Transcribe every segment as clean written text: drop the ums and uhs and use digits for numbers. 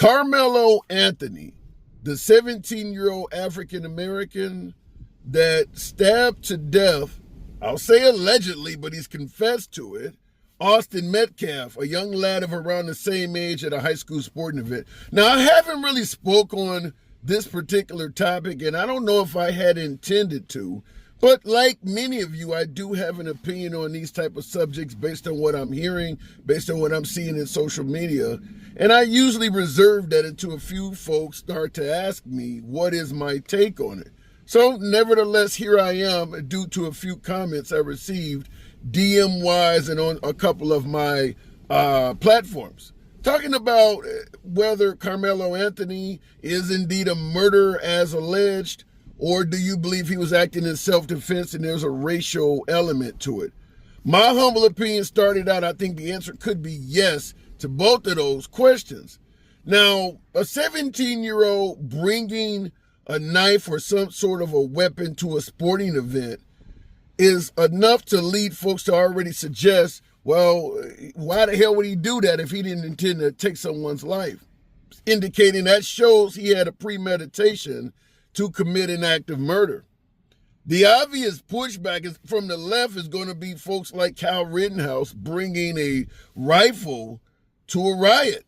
Carmelo Anthony, the 17-year-old African-American that stabbed to death, I'll say allegedly, but he's confessed to it, Austin Metcalf, a young lad of around the same age at a high school sporting event. Now, I haven't really spoke on this particular topic, and I don't know if I had intended to, but like many of you, I do have an opinion on these type of subjects based on what I'm hearing, based on what I'm seeing in social media. And I usually reserve that until a few folks start to ask me, what is my take on it? So nevertheless, here I am due to a few comments I received DM-wise and on a couple of my platforms, talking about whether Carmelo Anthony is indeed a murderer as alleged, or do you believe he was acting in self-defense and there's a racial element to it? My humble opinion started out, I think the answer could be yes to both of those questions. Now, a 17-year-old bringing a knife or some sort of a weapon to a sporting event is enough to lead folks to already suggest, well, why the hell would he do that if he didn't intend to take someone's life? Indicating that shows he had a premeditation to commit an act of murder. The obvious pushback is from the left is going to be folks like Kyle Rittenhouse bringing a rifle to a riot,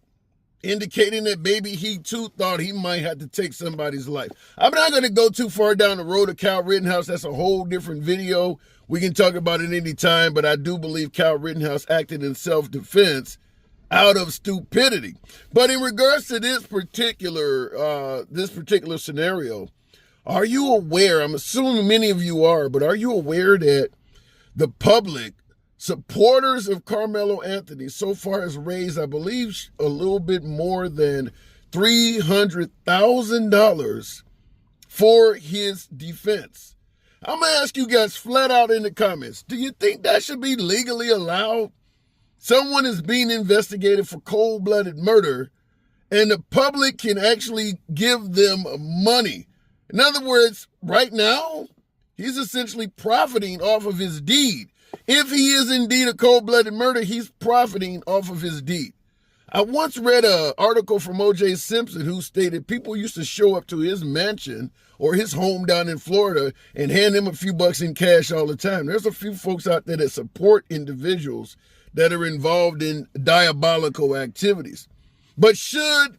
indicating that maybe he too thought he might have to take somebody's life. I'm not going to go too far down the road of Kyle Rittenhouse. That's a whole different video. We can talk about it any time, but I do believe Kyle Rittenhouse acted in self-defense out of stupidity. But in regards to this particular scenario, are you aware, I'm assuming many of you are, but are you aware that the public, supporters of Carmelo Anthony, so far has raised, I believe, a little bit more than $300,000 for his defense? I'm going to ask you guys flat out in the comments, do you think that should be legally allowed? Someone is being investigated for cold-blooded murder, and the public can actually give them money. In other words, right now, he's essentially profiting off of his deed. If he is indeed a cold-blooded murder, he's profiting off of his deed. I once read an article from O.J. Simpson who stated people used to show up to his mansion or his home down in Florida and hand him a few bucks in cash all the time. There's a few folks out there that support individuals that are involved in diabolical activities. But should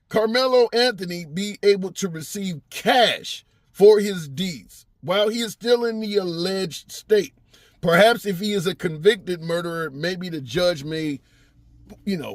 Carmelo Anthony be able to receive cash for his deeds while he is still in the alleged state? Perhaps if he is a convicted murderer, maybe the judge may,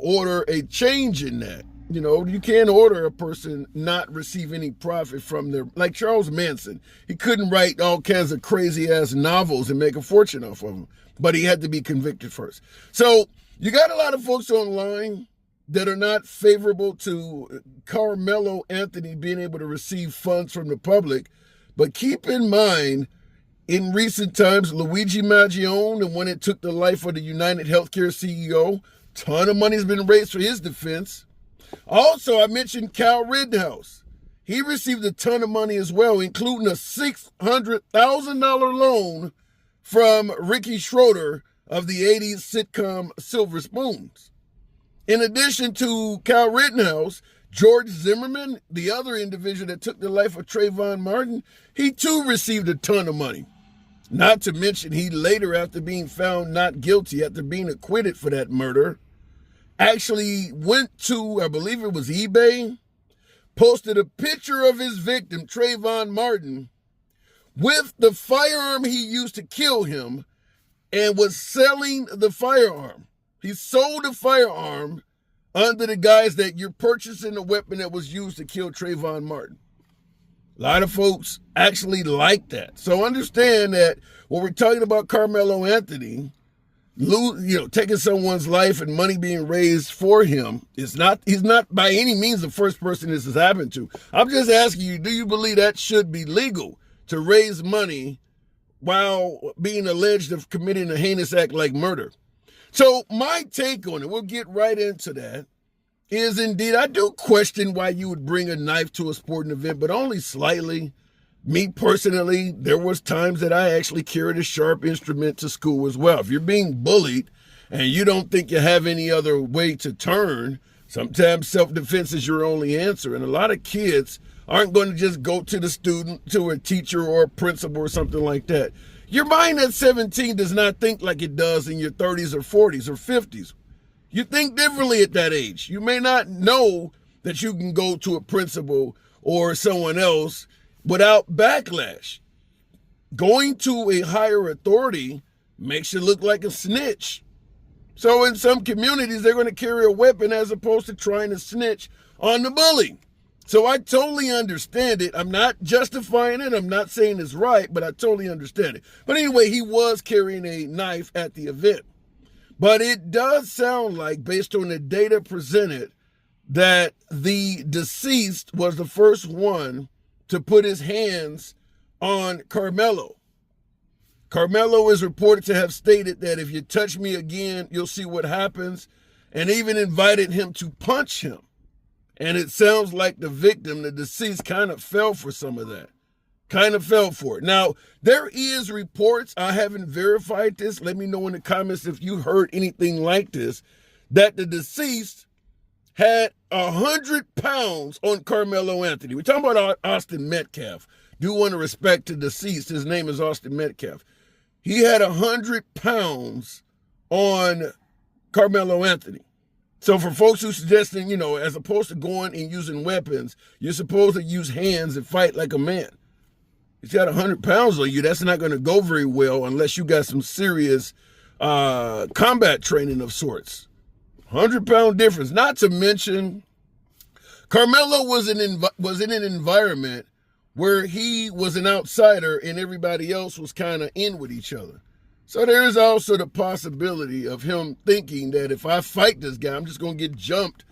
order a change in that. You can't order a person not receive any profit from their, like Charles Manson. He couldn't write all kinds of crazy ass novels and make a fortune off of them, but he had to be convicted first. So you got a lot of folks online that are not favorable to Carmelo Anthony being able to receive funds from the public. But keep in mind, in recent times, Luigi Maggione, and when it took the life of the United Healthcare CEO, ton of money has been raised for his defense. Also, I mentioned Kyle Rittenhouse. He received a ton of money as well, including a $600,000 loan from Ricky Schroeder of the 80s sitcom Silver Spoons. In addition to Kyle Rittenhouse, George Zimmerman, the other individual that took the life of Trayvon Martin, he too received a ton of money. Not to mention he later, after being found not guilty, after being acquitted for that murder, actually went to, I believe it was eBay, posted a picture of his victim, Trayvon Martin, with the firearm he used to kill him, and was selling the firearm. He sold the firearm under the guise that you're purchasing a weapon that was used to kill Trayvon Martin. A lot of folks actually like that. So understand that when we're talking about Carmelo Anthony, taking someone's life and money being raised for him, he's not by any means the first person this has happened to. I'm just asking you, do you believe that should be legal to raise money while being alleged of committing a heinous act like murder? So my take on it, we'll get right into that, is indeed I do question why you would bring a knife to a sporting event, but only slightly. Me personally, there was times that I actually carried a sharp instrument to school as well. If you're being bullied and you don't think you have any other way to turn, Sometimes self-defense is your only answer. And a lot of kids aren't going to just go to the student, to a teacher or a principal or something like that. Your mind at 17 does not think like it does in your 30s or 40s or 50s. You think differently at that age. You may not know that you can go to a principal or someone else without backlash. Going to a higher authority makes you look like a snitch. So in some communities, they're going to carry a weapon as opposed to trying to snitch on the bully. So I totally understand it. I'm not justifying it. I'm not saying it's right, but I totally understand it. But anyway, he was carrying a knife at the event. But it does sound like, based on the data presented, that the deceased was the first one to put his hands on Karmelo. Karmelo is reported to have stated that if you touch me again, you'll see what happens, and even invited him to punch him. And it sounds like the victim, the deceased, kind of fell for some of that. Kind of fell for it. Now, there is reports, I haven't verified this, let me know in the comments if you heard anything like this, that the deceased had 100 pounds on Karmelo Anthony. We're talking about Austin Metcalf. Do want to respect the deceased. His name is Austin Metcalf. He had 100 pounds on Karmelo Anthony. So for folks who suggesting, as opposed to going and using weapons, you're supposed to use hands and fight like a man. He's got 100 pounds on you. That's not going to go very well unless you got some serious combat training of sorts. 100-pound difference. Not to mention, Karmelo was in an environment where he was an outsider and everybody else was kind of in with each other. So there is also the possibility of him thinking that if I fight this guy, I'm just going to get jumped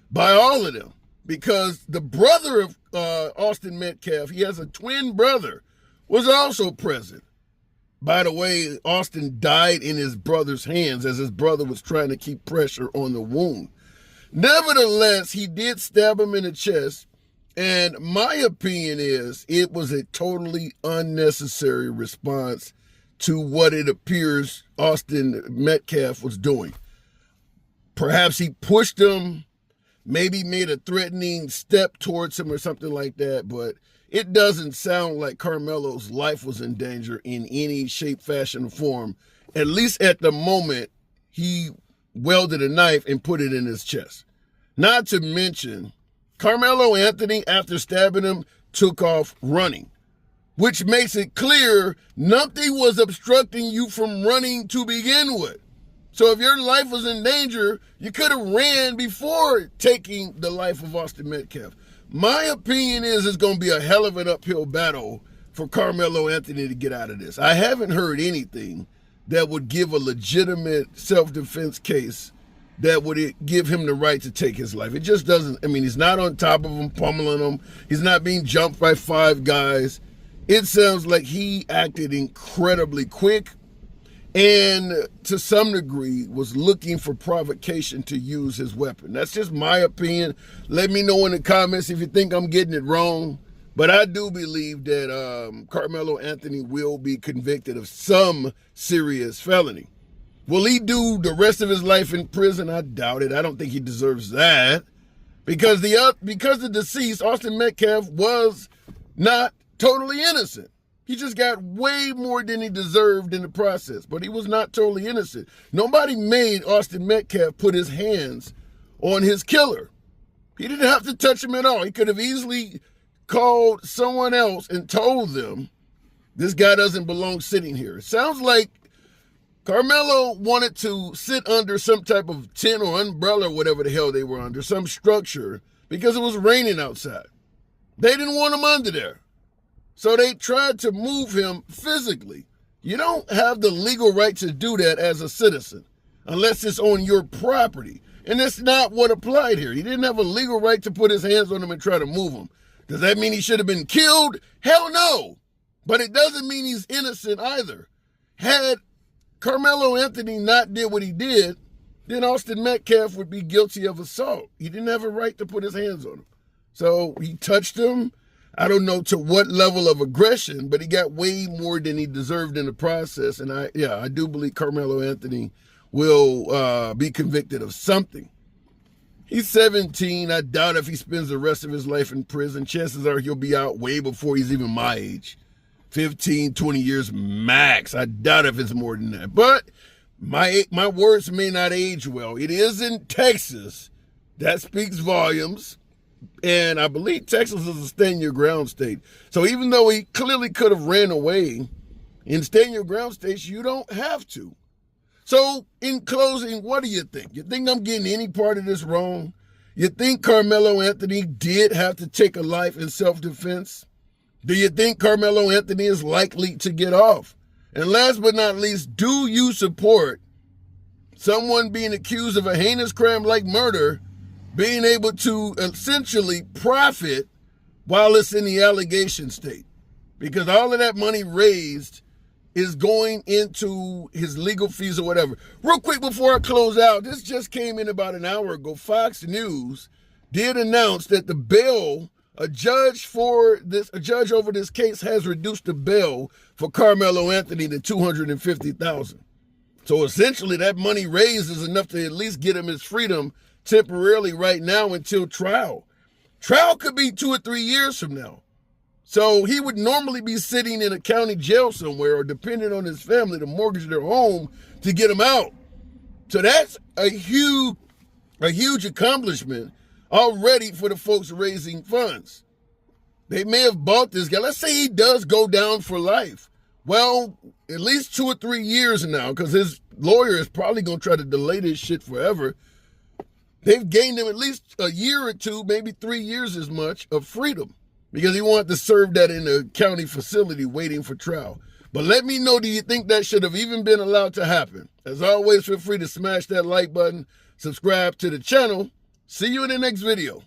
by all of them. Because the brother of Austin Metcalf, he has a twin brother, was also present. By the way, Austin died in his brother's hands as his brother was trying to keep pressure on the wound. Nevertheless, he did stab him in the chest. And my opinion is it was a totally unnecessary response to what it appears Austin Metcalf was doing. Perhaps he pushed him, maybe made a threatening step towards him or something like that, but it doesn't sound like Karmelo's life was in danger in any shape, fashion, or form. At least at the moment, he welded a knife and put it in his chest. Not to mention, Karmelo Anthony, after stabbing him, took off running, which makes it clear nothing was obstructing you from running to begin with. So if your life was in danger, you could have ran before taking the life of Austin Metcalf. My opinion is it's going to be a hell of an uphill battle for Karmelo Anthony to get out of this. I haven't heard anything that would give a legitimate self-defense case that would give him the right to take his life. It just doesn't. He's not on top of him, pummeling him. He's not being jumped by 5 guys. It sounds like he acted incredibly quick and to some degree was looking for provocation to use his weapon. That's just my opinion. Let me know in the comments if you think I'm getting it wrong. But I do believe that Karmelo Anthony will be convicted of some serious felony. Will he do the rest of his life in prison? I doubt it. I don't think he deserves that. Because the deceased, Austin Metcalf, was not totally innocent. He just got way more than he deserved in the process. But he was not totally innocent. Nobody made Austin Metcalf put his hands on his killer. He didn't have to touch him at all. He could have easily called someone else and told them, this guy doesn't belong sitting here. It sounds like Karmelo wanted to sit under some type of tent or umbrella or whatever the hell they were under, some structure, because it was raining outside. They didn't want him under there. So they tried to move him physically. You don't have the legal right to do that as a citizen unless it's on your property. And that's not what applied here. He didn't have a legal right to put his hands on him and try to move him. Does that mean he should have been killed? Hell no. But it doesn't mean he's innocent either. Had Karmelo Anthony not did what he did, then Austin Metcalf would be guilty of assault. He didn't have a right to put his hands on him. So he touched him. I don't know to what level of aggression, but he got way more than he deserved in the process. And I do believe Karmelo Anthony will be convicted of something. He's 17. I doubt if he spends the rest of his life in prison. Chances are he'll be out way before he's even my age. 15, 20 years max. I doubt if it's more than that. But my words may not age well. It is in Texas. That speaks volumes. And I believe Texas is a stand-your-ground state. So even though he clearly could have ran away, in stand-your-ground states, you don't have to. So in closing, what do you think? You think I'm getting any part of this wrong? You think Karmelo Anthony did have to take a life in self-defense? Do you think Karmelo Anthony is likely to get off? And last but not least, do you support someone being accused of a heinous crime like murder being able to essentially profit while it's in the allegation state? Because all of that money raised is going into his legal fees or whatever. Real quick before I close out, this just came in about an hour ago. Fox News did announce that the bail, a judge over this case has reduced the bail for Karmelo Anthony to $250,000. So essentially that money raised is enough to at least get him his freedom temporarily right now until trial. Trial could be 2 or 3 years from now. So he would normally be sitting in a county jail somewhere or depending on his family to mortgage their home to get him out. So that's a huge accomplishment already for the folks raising funds. They may have bought this guy. Let's say he does go down for life. Well, at least 2 or 3 years now, because his lawyer is probably going to try to delay this shit forever. They've gained him at least a year or two, maybe 3 years as much of freedom, because he wanted to serve that in a county facility waiting for trial. But let me know, do you think that should have even been allowed to happen? As always, feel free to smash that like button, subscribe to the channel. See you in the next video.